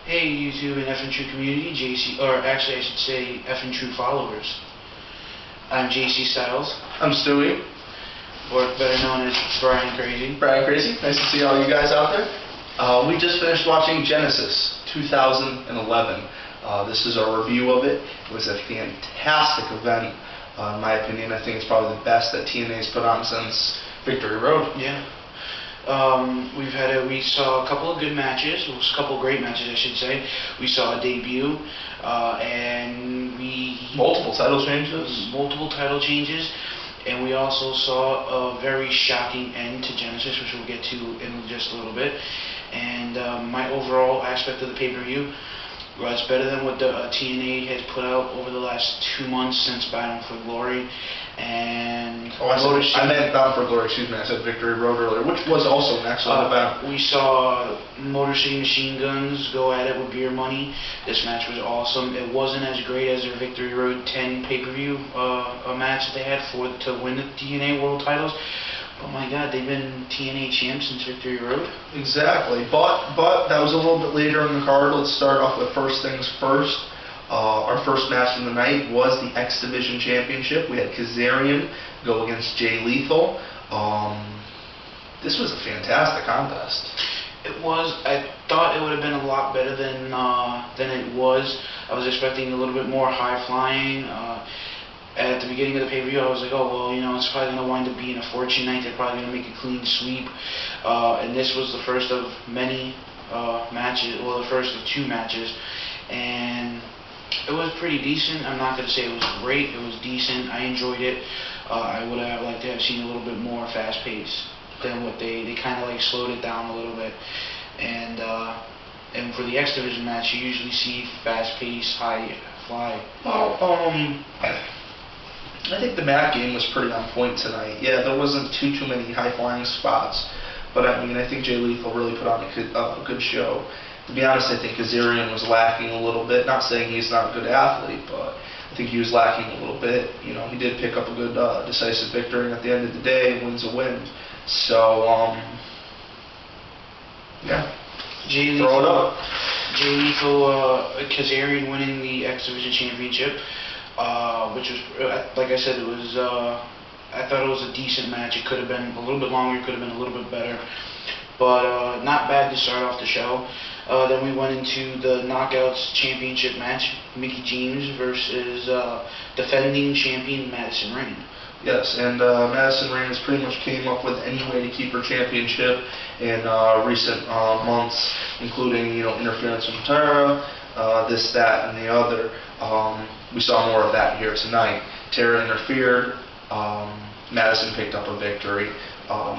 Hey YouTube and F and True community, JC, or actually I should say F and True followers. I'm JC Styles, I'm Stewie. or better known as Brian Crazy. Brian Crazy. Nice to see all you guys out there. We just finished watching Genesis 2011. This is a review of it. It was a fantastic event. In my opinion, I think it's probably the best that TNA's put on since Victory Road. Yeah. We saw a couple of good matches, a couple of great matches I should say. We saw a debut, and Multiple title changes. And we also saw a very shocking end to Genesis, which we'll get to in just a little bit. And my overall aspect of the pay-per-view was better than what the TNA has put out over the last 2 months since Bound for Glory. And I meant Bound for Glory, excuse me, I said Victory Road earlier, which was also an excellent event. We saw Motor City Machine Guns go at it with beer money. This match was awesome. It wasn't as great as their Victory Road 10 pay-per-view match that they had to win the TNA World titles. But my God, they've been TNA champs since Victory Road. Exactly, but that was a little bit later in the card. Let's start off with first things first. Our first match of the night was the X Division Championship. We had Kazarian go against Jay Lethal. This was a fantastic contest. It was. I thought it would have been a lot better than it was. I was expecting a little bit more high flying. At the beginning of the pay-per-view, I was like, oh, well, it's probably going to wind up being a fortune night. They're probably going to make a clean sweep. And this was the first of many matches, well, the first of 2 matches. And it was pretty decent. I'm not going to say it was great. It was decent. I enjoyed it. I would have liked to have seen a little bit more fast-paced than what they kind of like slowed it down a little bit. And for the X Division match, you usually see fast-paced, high fly. Well, I think the mat game was pretty on point tonight. Yeah, there wasn't too many high-flying spots, but I mean, I think Jay Lethal really put on a good show. To be honest, I think Kazarian was lacking a little bit. Not saying he's not a good athlete, but I think he was lacking a little bit. He did pick up a good decisive victory, and at the end of the day, win's a win. So, yeah. Throw it up. Jay Lethal, Kazarian winning the X Division Championship, which was, like I said, it was. I thought it was a decent match. It could have been a little bit longer. It could have been a little bit better, but not bad to start off the show. Then we went into the Knockouts Championship match, Mickie James versus defending champion Madison Rayne. Yes, and Madison Rayne has pretty much came up with any way to keep her championship in recent months, including interference from Tara, this, that, and the other. We saw more of that here tonight. Tara interfered. Madison picked up a victory.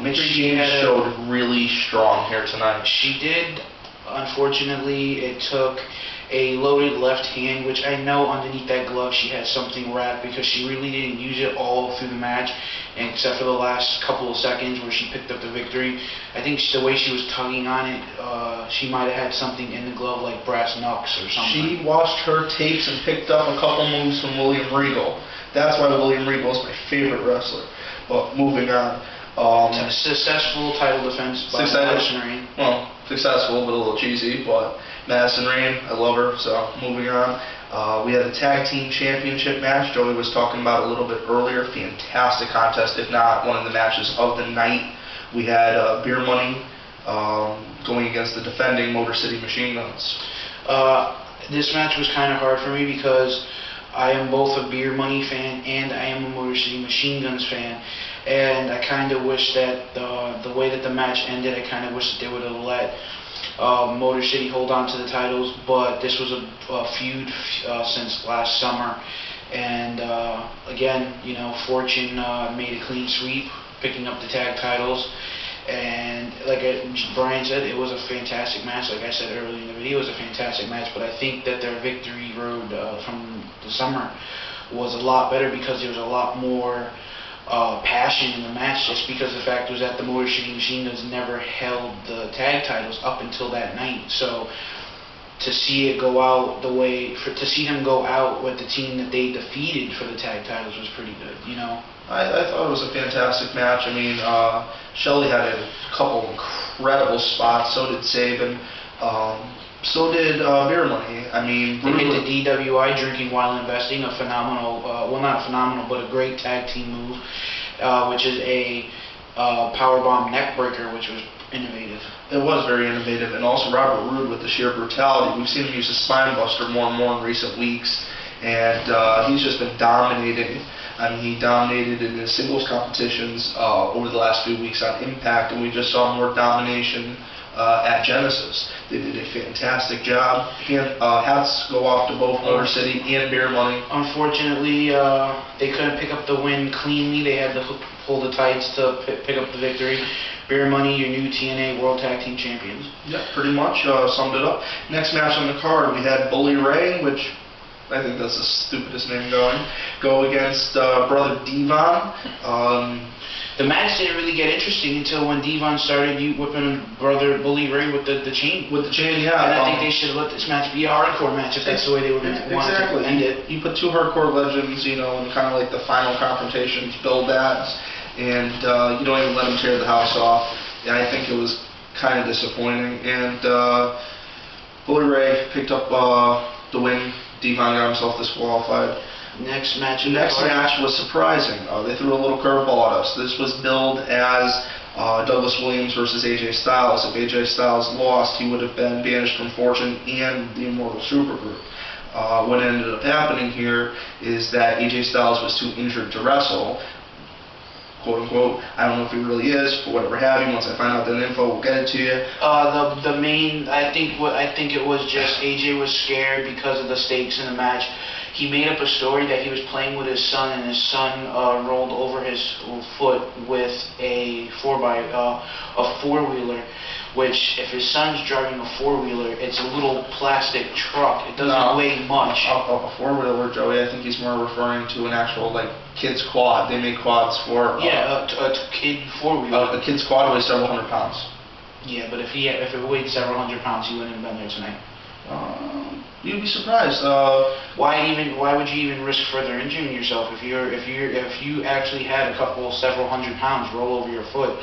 Mickie James showed really strong here tonight. She did. Unfortunately, it took a loaded left hand, which I know underneath that glove she had something wrapped because she really didn't use it all through the match, except for the last couple of seconds where she picked up the victory. I think the way she was tugging on it, she might have had something in the glove like brass knucks or something. She watched her tapes and picked up a couple moves from William Regal. That's why William Regal is my favorite wrestler. But moving on. Successful title defense by Madison Rayne. Well, successful, but a little cheesy, but Madison Rayne, I love her, so moving on. We had a tag team championship match Joey was talking about a little bit earlier. Fantastic contest, if not one of the matches of the night. We had beer money going against the defending Motor City Machine Guns. This match was kind of hard for me because I am both a beer money fan and I am a Motor City Machine Guns fan. And I kind of wish that the way that the match ended, I kind of wish that they would have let Motor City hold on to the titles. But this was a feud since last summer. And again, Fortune made a clean sweep, picking up the tag titles. And like Brian said, it was a fantastic match. Like I said earlier in the video, it was a fantastic match. But I think that their Victory Road from the summer was a lot better because there was a lot more passion in the match, just because the fact was that the Motor City Machine Guns never held the tag titles up until that night. So to see it go out to see them go out with the team that they defeated for the tag titles was pretty good, I thought it was a fantastic match. I mean, Shelley had a couple incredible spots, so did Sabin. So did Beer Money. I mean, they hit the DWI, drinking while investing, a phenomenal, well, not phenomenal, but a great tag team move, which is a powerbomb neckbreaker, which was innovative. It was very innovative, and also Robert Roode with the sheer brutality. We've seen him use a spine buster more and more in recent weeks, and he's just been dominating. I mean, he dominated in the singles competitions over the last few weeks on Impact, and we just saw more domination at Genesis. They did a fantastic job. Hats go off to both Motor City and Beer Money. Unfortunately, they couldn't pick up the win cleanly. They had to pull the tights to pick up the victory. Beer Money, your new TNA World Tag Team Champions. Yeah, pretty much summed it up. Next match on the card, we had Bully Ray, which I think that's the stupidest name going, go against Brother Devon. The match didn't really get interesting until when Devon started whipping Brother Bully Ray with the chain. With the chain, yeah. And I think they should let this match be a hardcore match if that's the way they were going to want to end it. You put two hardcore legends, you know, in kind of like the final confrontations, build that, and you don't even let them tear the house off. And I think it was kind of disappointing. And Bully Ray picked up the win. Devon got himself disqualified. Next match was surprising. They threw a little curveball at us. This was billed as Douglas Williams versus AJ Styles. If AJ Styles lost, he would have been banished from Fortune and the Immortal Supergroup. What ended up happening here is that AJ Styles was too injured to wrestle, quote unquote. I don't know if he really is, but whatever have you. Once I find out that info, we'll get it to you. I think it was just AJ was scared because of the stakes in the match. He made up a story that he was playing with his son, and his son rolled over his foot with a four-wheeler. Which, if his son's driving a four-wheeler, it's a little plastic truck. It doesn't weigh much. A four-wheeler, Joey. I think he's more referring to an actual kid's quad. They make quads for a kid four-wheeler. A kid's quad weighs several hundred pounds. Yeah, but if it weighed several hundred pounds, he wouldn't have been there tonight. You'd be surprised. Why would you even risk further injuring yourself if you actually had several hundred pounds roll over your foot?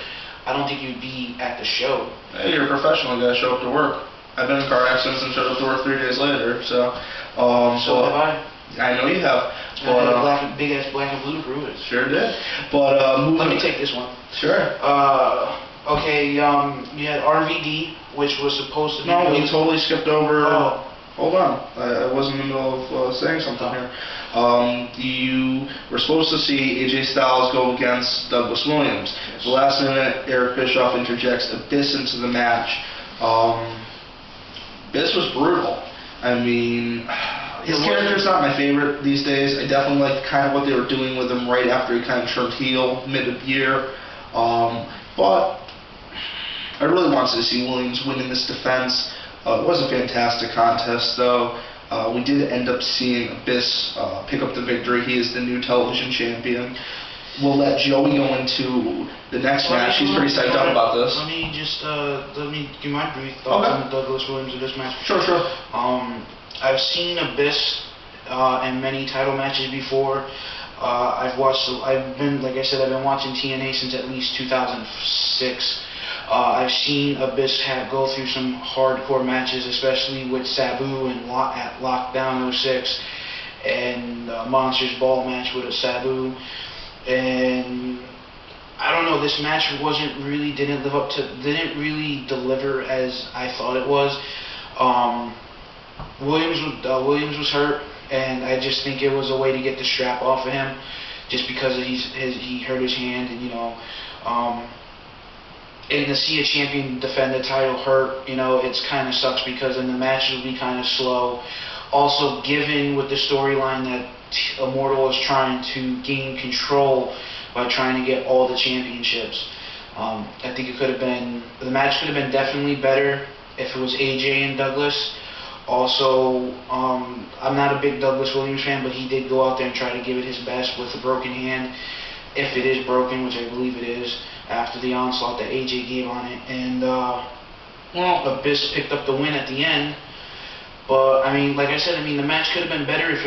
I don't think you'd be at the show. Hey, you're a professional. You gotta show up to work. I've been in car accidents and showed up to work 3 days later. So have I. I know you have. I had a big ass black and blue bruise. Sure did. But let me take this one. Sure. Okay. You had RVD, which was supposed to be. No, we totally skipped over. Oh. Hold on. I was in the middle of saying something here. You were supposed to see AJ Styles go against Douglas Williams. Yes. The last minute, Eric Bischoff interjects Abyss into the match. Abyss was brutal. I mean, his character's not my favorite these days. I definitely like kind of what they were doing with him right after he kind of turned heel mid-year. But I really wanted to see Williams win in this defense. It was a fantastic contest, though. We did end up seeing Abyss pick up the victory. He is the new television champion. We'll let Joey go into the next match. He's pretty psyched up about this. Let me give my brief thoughts on Douglas Williams in this match. Sure. I've seen Abyss in many title matches before. I've been watching TNA since at least 2006. I've seen Abyss go through some hardcore matches, especially with Sabu and at Lockdown 06 and Monsters Ball match with a Sabu. And I don't know, this match didn't really deliver as I thought it was. Williams was hurt, and I just think it was a way to get the strap off of him, just because he hurt his hand, and to see a champion defend the title hurt, it's kind of sucks because then the match will be kind of slow. Also, given with the storyline that Immortal is trying to gain control by trying to get all the championships, I think the match could have been definitely better if it was AJ and Douglas. Also, I'm not a big Douglas Williams fan, but he did go out there and try to give it his best with a broken hand, if it is broken, which I believe it is, after the onslaught that AJ gave on it. And, Abyss picked up the win at the end. But, like I said, the match could have been better if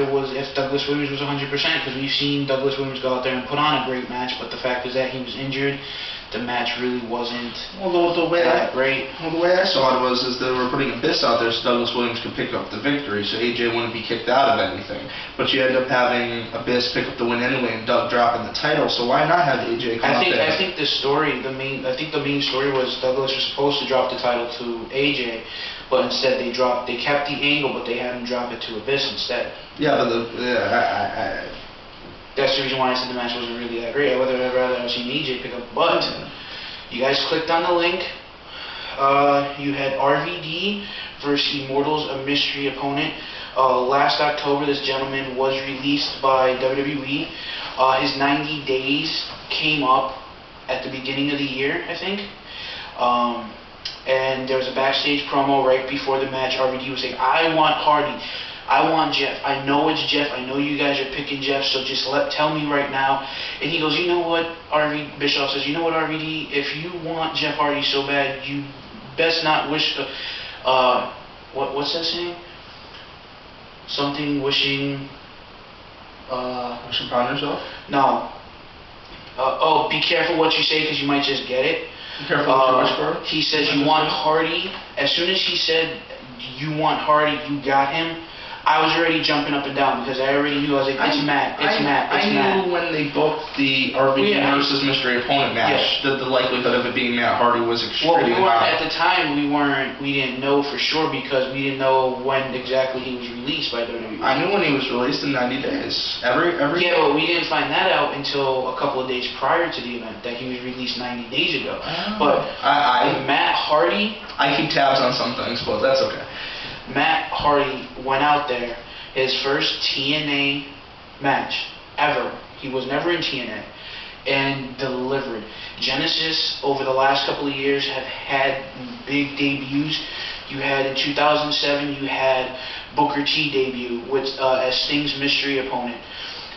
Douglas Williams was 100%, because we've seen Douglas Williams go out there and put on a great match, but the fact is that he was injured. the match really wasn't Well, the way great. Well, the way I saw it was they were putting Abyss out there so Douglas Williams could pick up the victory, so AJ wouldn't be kicked out of anything. But you end up having Abyss pick up the win anyway, and Doug dropping the title. So why not have AJ come out there? I think the main story was Douglas was supposed to drop the title to AJ, but instead they kept the angle, but they had him drop it to Abyss instead. Yeah, but that's the reason why I said the match wasn't really that great. I would have rather have seen AJ pick up, but you guys clicked on the link. You had RVD versus Immortals, a mystery opponent. Last October, this gentleman was released by WWE. His 90 days came up at the beginning of the year, I think. And there was a backstage promo right before the match. RVD was saying, I want Hardy. I want Jeff. I know it's Jeff. I know you guys are picking Jeff, so just tell me right now. And he goes, you know what, Bischoff says, you know what, RVD, if you want Jeff Hardy so bad, you best not wish, what's that saying? Something wishing, wishing upon yourself? No. Be careful what you say because you might just get it. Be careful what you wish for? He says you want Hardy. As soon as he said you want Hardy, you got him. I was already jumping up and down because I already knew. I was like, it's Matt. I knew when they booked the RVD versus mystery opponent match that the likelihood of it being Matt Hardy was extremely high. At the time, we didn't know for sure because we didn't know when exactly he was released by WWE. I knew when he was released in 90 days. Yeah, but we didn't find that out until a couple of days prior to the event that he was released 90 days ago. But Matt Hardy, I keep tabs on some things, but that's okay. Matt Hardy went out there, his first TNA match ever. He was never in TNA, and delivered. Genesis, over the last couple of years, have had big debuts. You had, in 2007, you had Booker T debut as Sting's mystery opponent.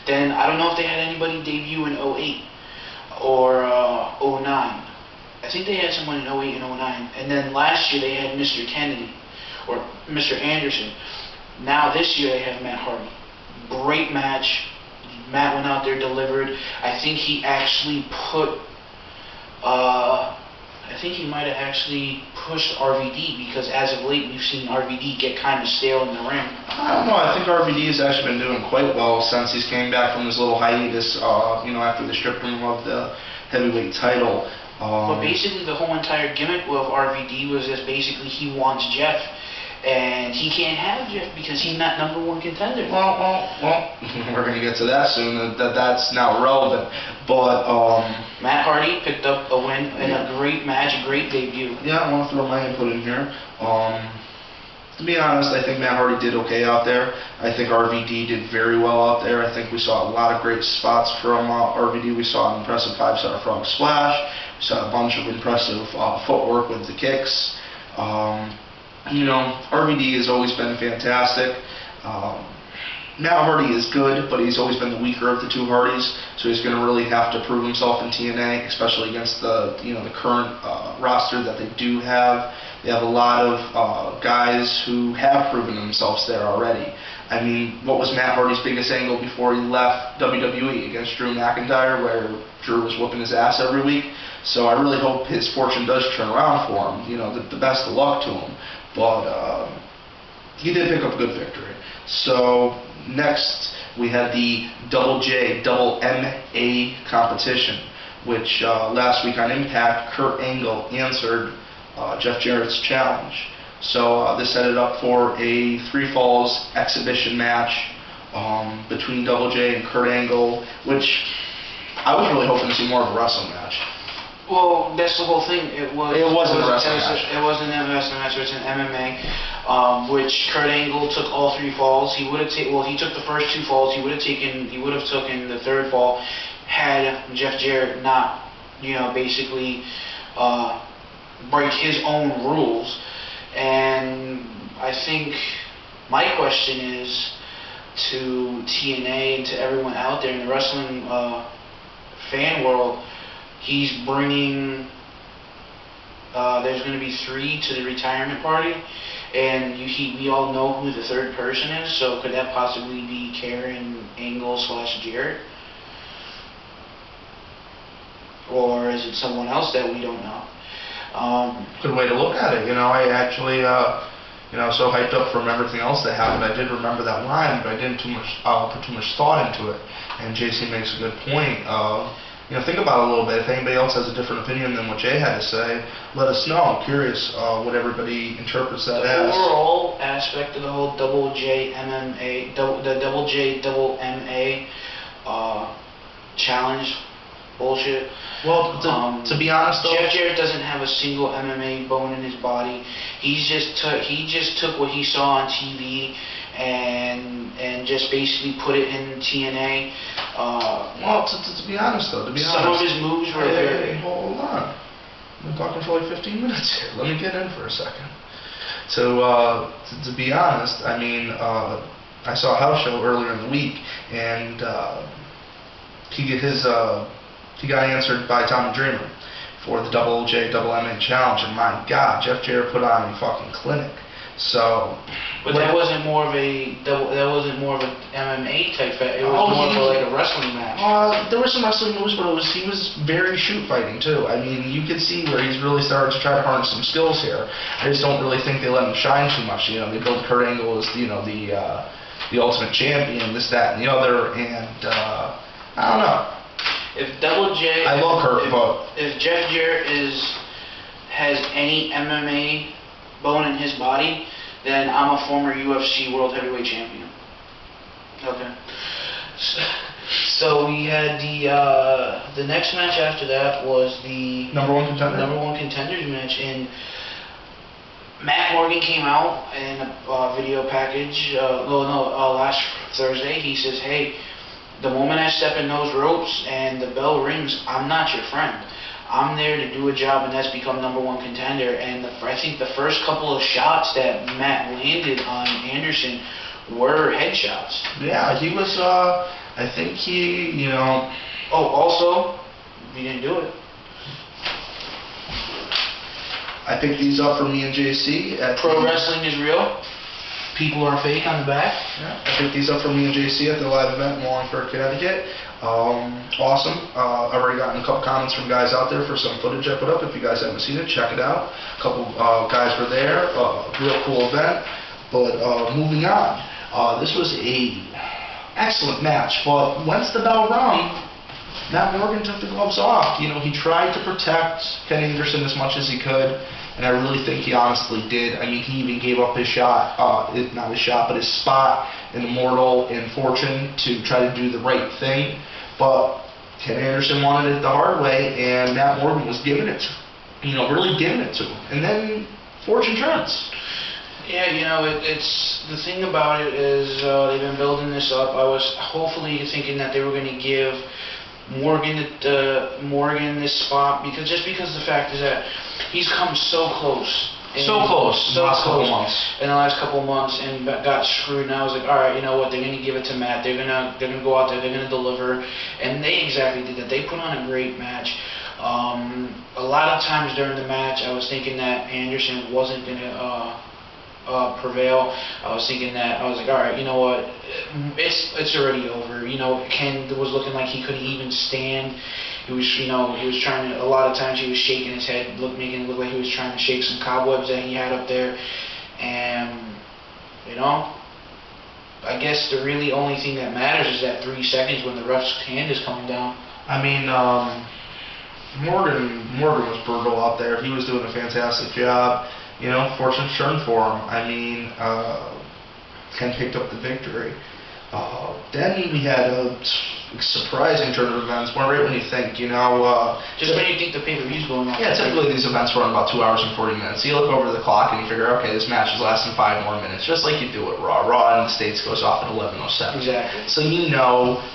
Then, I don't know if they had anybody debut in 08 or 09. I think they had someone in 08 and 09. And then last year, they had Mr. Kennedy. Or Mr. Anderson. Now this year they have Matt Hardy. Great match. Matt went out there, delivered. I think he actually might have actually pushed RVD because as of late we've seen RVD get kind of stale in the ring. I don't know. I think RVD has actually been doing quite well since he's came back from his little hiatus. After they stripped him of the heavyweight title. But basically the whole entire gimmick of RVD was that basically he wants Jeff. And he can't have Jeff because he's not #1 contender. Well, we're going to get to that soon. That's not relevant. But Matt Hardy picked up a win in a great match, a great debut. Yeah, I want to throw my input in here. To be honest, I think Matt Hardy did okay out there. I think RVD did very well out there. I think we saw a lot of great spots from RVD. We saw an impressive 5-star frog splash. We saw a bunch of impressive footwork with the kicks. RVD has always been fantastic. Matt Hardy is good, but he's always been the weaker of the two Hardys, so he's going to really have to prove himself in TNA, especially against the current roster that they do have. They have a lot of guys who have proven themselves there already. I mean, what was Matt Hardy's biggest angle before he left WWE? Against Drew McIntyre, where Drew was whooping his ass every week. So I really hope his fortune does turn around for him. The best of luck to him. But he did pick up a good victory. So next we had the Double J, Double MA competition, which last week on Impact, Kurt Angle answered Jeff Jarrett's challenge. So this set it up for a 3 falls exhibition match between Double J and Kurt Angle, which I was really hoping to see more of a wrestling match. Well, that's the whole thing. It wasn't a wrestling match. It wasn't a wrestling match. It was an MMA, which Kurt Angle took all 3 falls. He would have he took the first 2 falls. He would have taken the 3rd fall had Jeff Jarrett not, basically break his own rules. And I think my question is to TNA and to everyone out there in the wrestling fan world. He's bringing, there's going to be 3 to the retirement party, and we all know who the 3rd person is, so could that possibly be Karen Angle / Jarrett? or is it someone else that we don't know? Good way to look at it. I actually, so hyped up from everything else that happened. I did remember that line, but I didn't put too much thought into it. And JC makes a good point. Think about it a little bit. If anybody else has a different opinion than what Jay had to say, let us know. I'm curious what everybody interprets that as. The overall aspect of the whole double J MMA, the double J double MA challenge bullshit. Well, to be honest though, Jeff Jarrett doesn't have a single MMA bone in his body. He just took what he saw on TV and just basically put it in TNA. Well, to be honest though, some of his moves were very... Hey, hold on. I've been talking for like 15 minutes here. Let me get in for a second. So, to be honest, I mean, I saw a house show earlier in the week, and he got answered by Tommy Dreamer for the Double J Double MA challenge, and my God, Jeff Jarrett put on a fucking clinic. So, but that wasn't more of a MMA type fight. It was more of like a wrestling match. There were some wrestling moves, but he was very shoot fighting too. I mean, you could see where he's really started to try to harness some skills here. I just don't really think they let him shine too much. They built Kurt Angle as the ultimate champion, this, that, and the other, and I don't know. If Double J, I love Kurt, but if Jeff Jarrett has any MMA bone in his body, then I'm a former UFC World Heavyweight Champion. Okay. So we had the next match after that was the number one contenders match, and Matt Morgan came out in a video package. Last Thursday he says, "Hey, the moment I step in those ropes and the bell rings, I'm not your friend. I'm there to do a job, and that's become number one contender." And I think the first couple of shots that Matt landed on Anderson were headshots. Yeah, he was, I think he, Oh, also, he didn't do it. I picked these up for me and JC. Pro wrestling is real. People are fake on the back. Yeah, I picked these up for me and JC at the live event in Wallingford, Connecticut. Awesome. I've already gotten a couple comments from guys out there for some footage I put up. If you guys haven't seen it, check it out. A couple guys were there. Real cool event. But moving on. This was a excellent match. But once the bell rung, Matt Morgan took the gloves off. He tried to protect Ken Anderson as much as he could. And I really think he honestly did. I mean, he even gave up his shot, not his shot, but his spot in Immortal and Fortune to try to do the right thing. But Ken Anderson wanted it the hard way, and Matt Morgan was giving it to him, really giving it to him. And then Fortune turns. Yeah, it's the thing about it is they've been building this up. I was hopefully thinking that they were going to give Morgan this spot because the fact is that he's come so close in the last couple of months and got screwed. And I was like, all right, you know what? They're gonna give it to Matt. They're gonna go out there. They're gonna deliver, and they exactly did that. They put on a great match. A lot of times during the match, I was thinking that Anderson wasn't gonna prevail. I was like, all right, you know what? It's already over. Ken was looking like he couldn't even stand. He was trying to. A lot of times he was shaking his head, making it look like he was trying to shake some cobwebs that he had up there. And I guess the really only thing that matters is that 3 seconds when the ref's hand is coming down. I mean, Morgan was brutal out there. He was doing a fantastic job. Fortune turned for him. I mean, Ken picked up the victory. Then we had a surprising turn of events. Right when you think, just when you think the pay-per-view's going on. Yeah, typically these events run about 2 hours and 40 minutes. So you look over the clock and you figure, okay, this match is lasting 5 more minutes, just like you do at Raw. Raw in the States goes off at 11:07. Exactly. So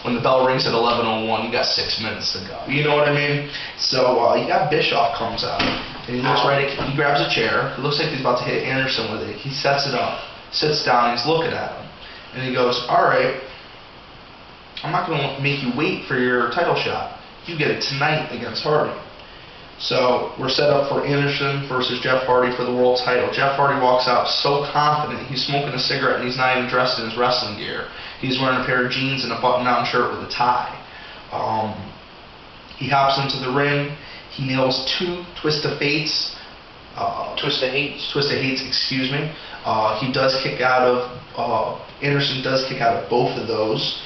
when the bell rings at 11:01, you got 6 minutes to go. You know what I mean? So you got Bischoff comes out. And he looks he grabs a chair. It looks like he's about to hit Anderson with it. He sets it up, sits down, and he's looking at him. And he goes, all right, I'm not going to make you wait for your title shot. You get it tonight against Hardy. So we're set up for Anderson versus Jeff Hardy for the world title. Jeff Hardy walks out so confident. He's smoking a cigarette, and he's not even dressed in his wrestling gear. He's wearing a pair of jeans and a button-down shirt with a tie. He hops into the ring. He nails 2 Twist of Fates. Twist of Hates. Twist of Hates, excuse me. He does kick out of, Anderson does kick out of both of those.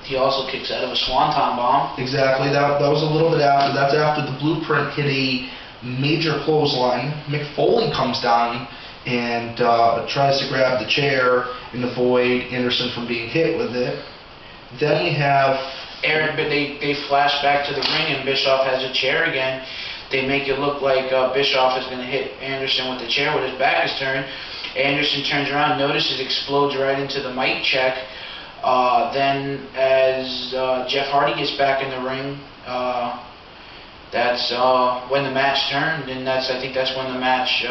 He also kicks out of a Swanton Bomb. Exactly. That was a little bit after. That's after the Blueprint hit a major clothesline. Mick Foley comes down and tries to grab the chair and avoid Anderson from being hit with it. Then we have Aaron, but they flash back to the ring and Bischoff has a chair again. They make it look like Bischoff is going to hit Anderson with the chair with his back is turned. Anderson turns around, notices, explodes right into the mic check. Then as Jeff Hardy gets back in the ring, that's when the match turned, and I think that's when the match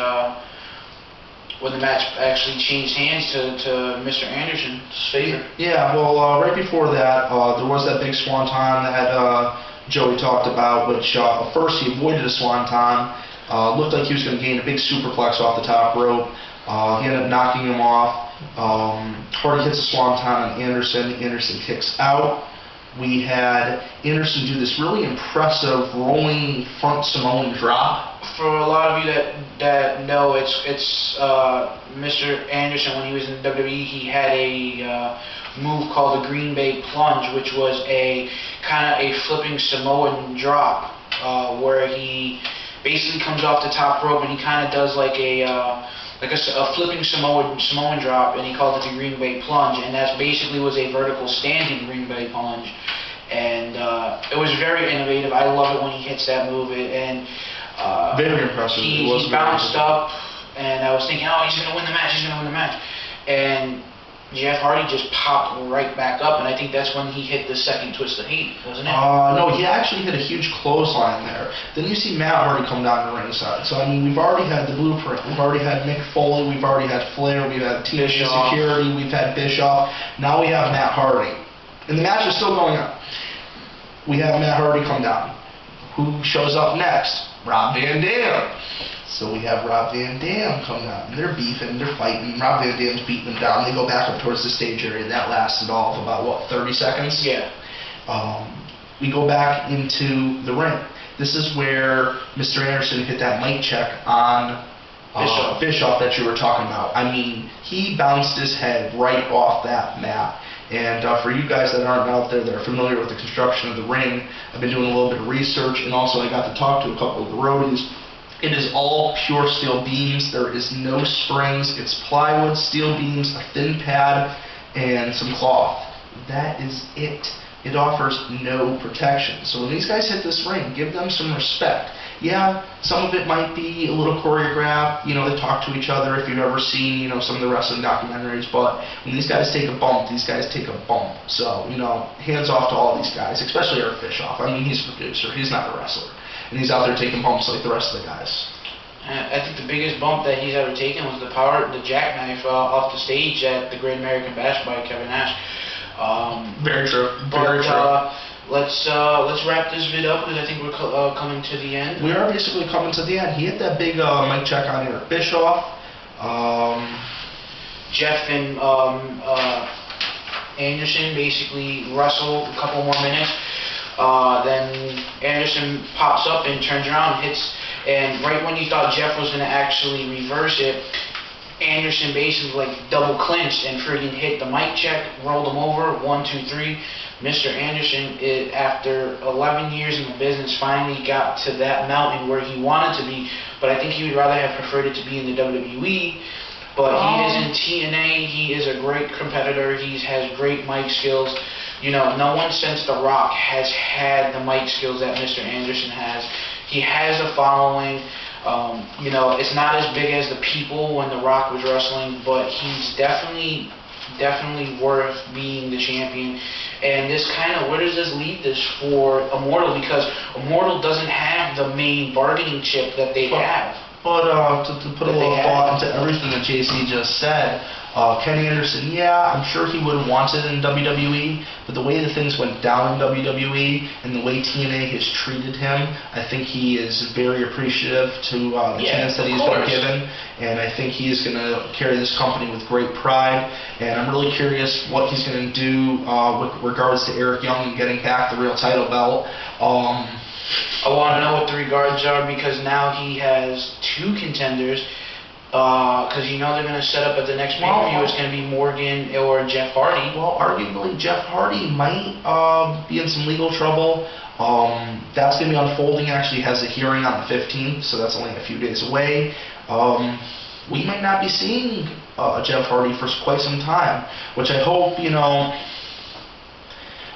actually changed hands to Mr. Anderson's favor. Yeah, well, right before that, there was that big swanton that Joey talked about, which first he avoided a swanton. Looked like he was going to gain a big superplex off the top rope. He ended up knocking him off. Hardy hits a swanton on Anderson. Anderson kicks out. We had Anderson do this really impressive rolling front Samoan drop. For a lot of you that know, it's Mr. Anderson, when he was in WWE, he had a move called the Green Bay Plunge, which was a kind of a flipping Samoan drop, where he basically comes off the top rope and he kind of does like a flipping Samoan drop, and he called it the Green Bay Plunge, and that basically was a vertical standing Green Bay Plunge, and it was very innovative. I love it when he hits that move, and very impressive. He bounced up, and I was thinking, oh, he's going to win the match, and Jeff Hardy just popped right back up, and I think that's when he hit the second Twist of Hate, wasn't it? No, he actually hit a huge clothesline there. Then you see Matt Hardy come down the ringside. So, I mean, we've already had the Blueprint. We've already had Mick Foley. We've already had Flair. We've had TNA Security. We've had Bischoff. Now we have Matt Hardy. And the match is still going on. We have Matt Hardy come down. Who shows up next? Rob Van Dam. So we have Rob Van Dam come down. They're beefing, they're fighting. Rob Van Dam's beating them down. They go back up towards the stage area. That lasted all of about, what, 30 seconds? Yeah. We go back into the ring. This is where Mr. Anderson hit that mic check on Bischoff that you were talking about. I mean, he bounced his head right off that mat. And for you guys that aren't out there that are familiar with the construction of the ring, I've been doing a little bit of research, and also I got to talk to a couple of the roadies. It is all pure steel beams. There is no springs. It's plywood, steel beams, a thin pad, and some cloth. That is it. It offers no protection. So when these guys hit this ring, give them some respect. Yeah, some of it might be a little choreographed. You know, they talk to each other if you've ever seen, you know, some of the wrestling documentaries. But when these guys take a bump, these guys take a bump. So, you know, hands off to all these guys, especially Eric Bischoff. I mean, he's a producer. He's not a wrestler. And he's out there taking bumps like the rest of the guys. I think the biggest bump that he's ever taken was the jackknife off the stage at the Great American Bash by Kevin Nash. Very true. Very true. Let's wrap this vid up because I think we're coming to the end. We are basically coming to the end. He hit that big mic check on Eric Bischoff. Jeff and Anderson basically wrestle a couple more minutes. Then Anderson pops up and turns around and hits, and right when you thought Jeff was going to actually reverse it, Anderson basically like double clinched and friggin' hit the mic check, rolled him over, 1, 2, 3. Mr. Anderson, after 11 years in the business, finally got to that mountain where he wanted to be, but I think he would rather have preferred it to be in the WWE. But he is in TNA. He is a great competitor. He has great mic skills. You know, no one since The Rock has had the mic skills that Mr. Anderson has. He has a following. You know, it's not as big as the people when The Rock was wrestling, but he's definitely worth being the champion. And this kind of, where does this lead this for Immortal? Because Immortal doesn't have the main bargaining chip that they have. But to put a little thought into everything that JC just said, Kenny Anderson, yeah, I'm sure he would have wanted in WWE, but the way the things went down in WWE and the way TNA has treated him, I think he is very appreciative to the chance that he's been given, and I think he is going to carry this company with great pride, and I'm really curious what he's going to do with regards to Eric Young and getting back the real title belt. I want to know what the regards are, because now he has 2 contenders. Because they're going to set up at the next pay-per-view, it's going to be Morgan or Jeff Hardy. Well, arguably Jeff Hardy might be in some legal trouble. That's going to be unfolding. Actually has a hearing on the 15th, so that's only a few days away. We might not be seeing Jeff Hardy for quite some time, which I hope,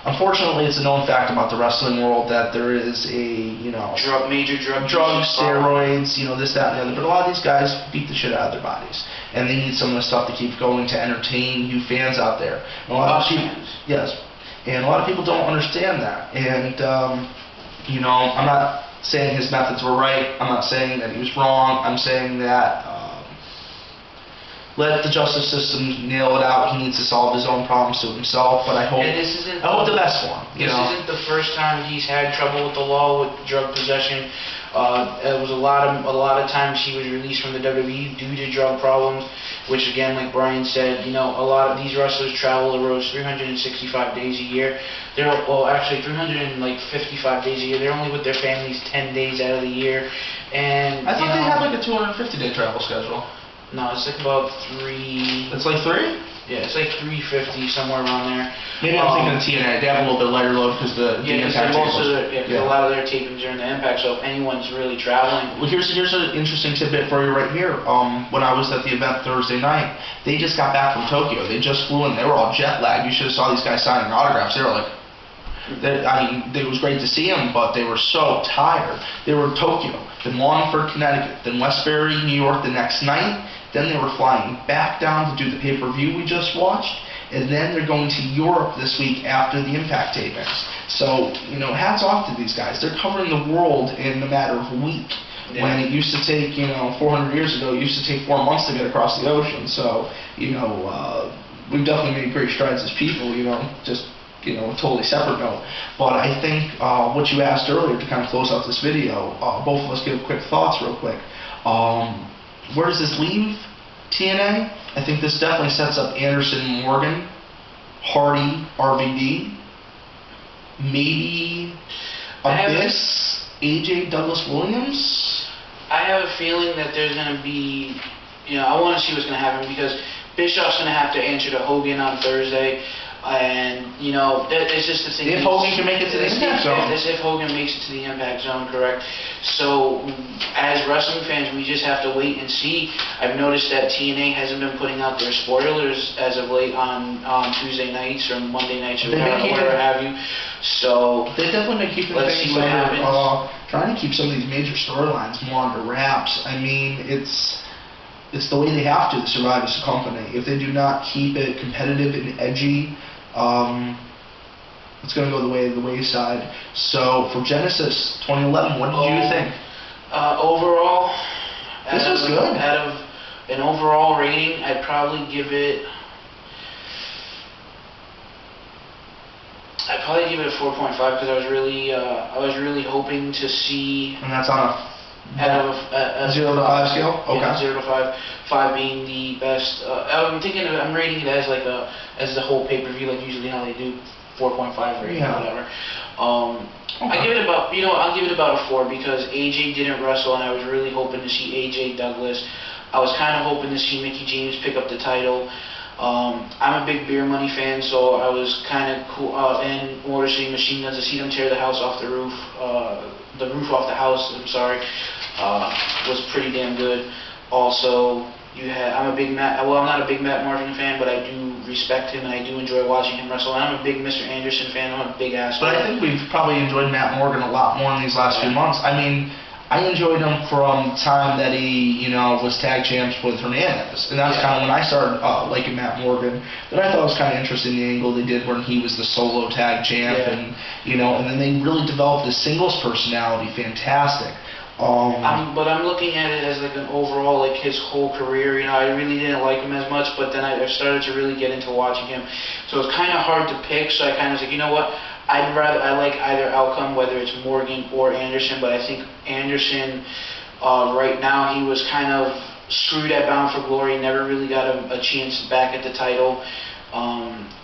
unfortunately, it's a known fact about the wrestling world that there is a, major drug steroids, this, that, and the other. But a lot of these guys beat the shit out of their bodies, and they need some of the stuff to keep going to entertain you fans out there. And a lot of people, yes, and a lot of people don't understand that. And I'm not saying his methods were right. I'm not saying that he was wrong. I'm saying that. Let the justice system nail it out. He needs to solve his own problems to himself, but I hope the best for him. This isn't the first time he's had trouble with the law with drug possession. It was a lot of times he was released from the WWE due to drug problems, which again, like Brian said, a lot of these wrestlers travel the roads 365 days a year. They're actually 355 days a year. They're only with their families 10 days out of the year, and I thought they had like a 250-day travel schedule. No, it's like about 3. It's like 3? Yeah, it's like 350, somewhere around there. Maybe I'm thinking of TNA. They have a little bit lighter load because the Impact a lot of their tapings are in the Impact, so if anyone's really traveling. Well, here's an interesting tidbit for you right here. When I was at the event Thursday night, they just got back from Tokyo. They just flew in. They were all jet lagged. You should have saw these guys signing autographs. They were like, it was great to see them, but they were so tired. They were in Tokyo, then Wallingford, Connecticut, then Westbury, New York the next night. Then they were flying back down to do the pay-per-view we just watched, and then they're going to Europe this week after the Impact tapings. So, hats off to these guys. They're covering the world in a matter of a week. Yeah. When it used to take, 400 years ago, it used to take 4 months to get across the ocean. So, we've definitely made great strides as people, just a totally separate note. But I think what you asked earlier to kind of close out this video, both of us give quick thoughts real quick. Where does this leave TNA? I think this definitely sets up Anderson, Morgan, Hardy, RVD, maybe Abyss, AJ Douglas Williams. I have a feeling that there's going to be, I want to see what's going to happen, because Bischoff's going to have to answer to Hogan on Thursday. And, it's just the thing. If Hogan can make it to the Impact Zone. If Hogan makes it to the Impact Zone, correct. So, as wrestling fans, we just have to wait and see. I've noticed that TNA hasn't been putting out their spoilers as of late on Tuesday nights or Monday nights or whatever have you. So, they've definitely been keeping let's things see what happens. Trying to keep some of these major storylines more under wraps. I mean, it's the way they have to survive as a company. If they do not keep it competitive and edgy, it's going to go the way of the wayside. So for Genesis 2011, what did you think? Overall, this was good. Out of an overall rating, I'd probably give it. I'd probably give it a 4.5, because I was really hoping to see. And that's on a 0 to 5 scale? Okay. Yeah, 0 to 5. 5 being the best. I'm rating it as the whole pay-per-view, like usually how they do 4.5 rating or whatever. Okay. I'll give it about a 4, because AJ didn't wrestle, and I was really hoping to see AJ Douglas. I was kind of hoping to see Mickie James pick up the title. I'm a big Beer Money fan, so I was kind of cool in Motor City Machine Guns to see them tear the house off the roof off the house. I'm sorry, was pretty damn good. Also, I'm not a big Matt Marvin fan, but I do respect him and I do enjoy watching him wrestle. And I'm a big Mr. Anderson fan. I'm a big ass. But I think we've probably enjoyed Matt Morgan a lot more in these last few months. I mean, I enjoyed him from time that he, was tag champs with Hernandez, and that's kind of when I started liking Matt Morgan. But I thought it was kind of interesting the angle they did when he was the solo tag champ, and and then they really developed the singles personality, fantastic. But I'm looking at it as like an overall, like his whole career. You know, I really didn't like him as much, but then I started to really get into watching him. So it's kind of hard to pick. So I kind of was like, you know what? I like either outcome, whether it's Morgan or Anderson. But I think Anderson, right now, he was kind of screwed at Bound for Glory. Never really got a chance back at the title.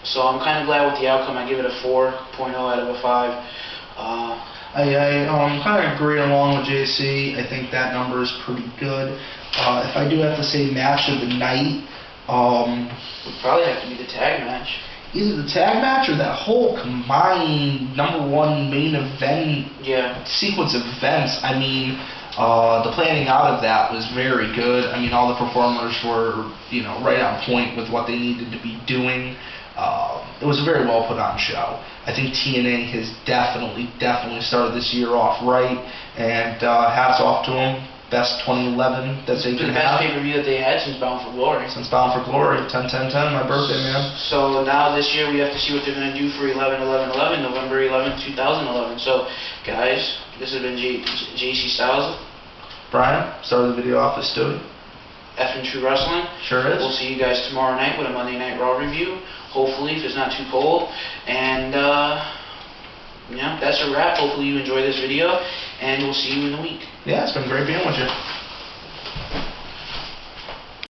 So I'm kind of glad with the outcome. I give it a 4.0 out of a 5. I kind of agree along with JC. I think that number is pretty good. If I do have to say match of the night, would probably have to be the tag match. Either the tag match or that whole combined #1 main event sequence of events. I mean, the planning out of that was very good. I mean, all the performers were, you know, right on point with what they needed to be doing. It was a very well put on show. I think TNA has definitely started this year off right, and hats off to them. Best 2011 that they could have. The best pay-per-view that they had since Bound for Glory. Since Bound for Glory, 10/10/10, my birthday, man. So now this year we have to see what they're going to do for 11/11/11, November 11th, 2011. So, guys, this has been JC Styles. Brian, started the video off with Stewie. Effing True Wrestling. Sure is. We'll see you guys tomorrow night with a Monday Night Raw review. Hopefully, if it's not too cold. And, yeah, that's a wrap. Hopefully you enjoy this video, and we'll see you in a week. Yeah, it's been great being with you.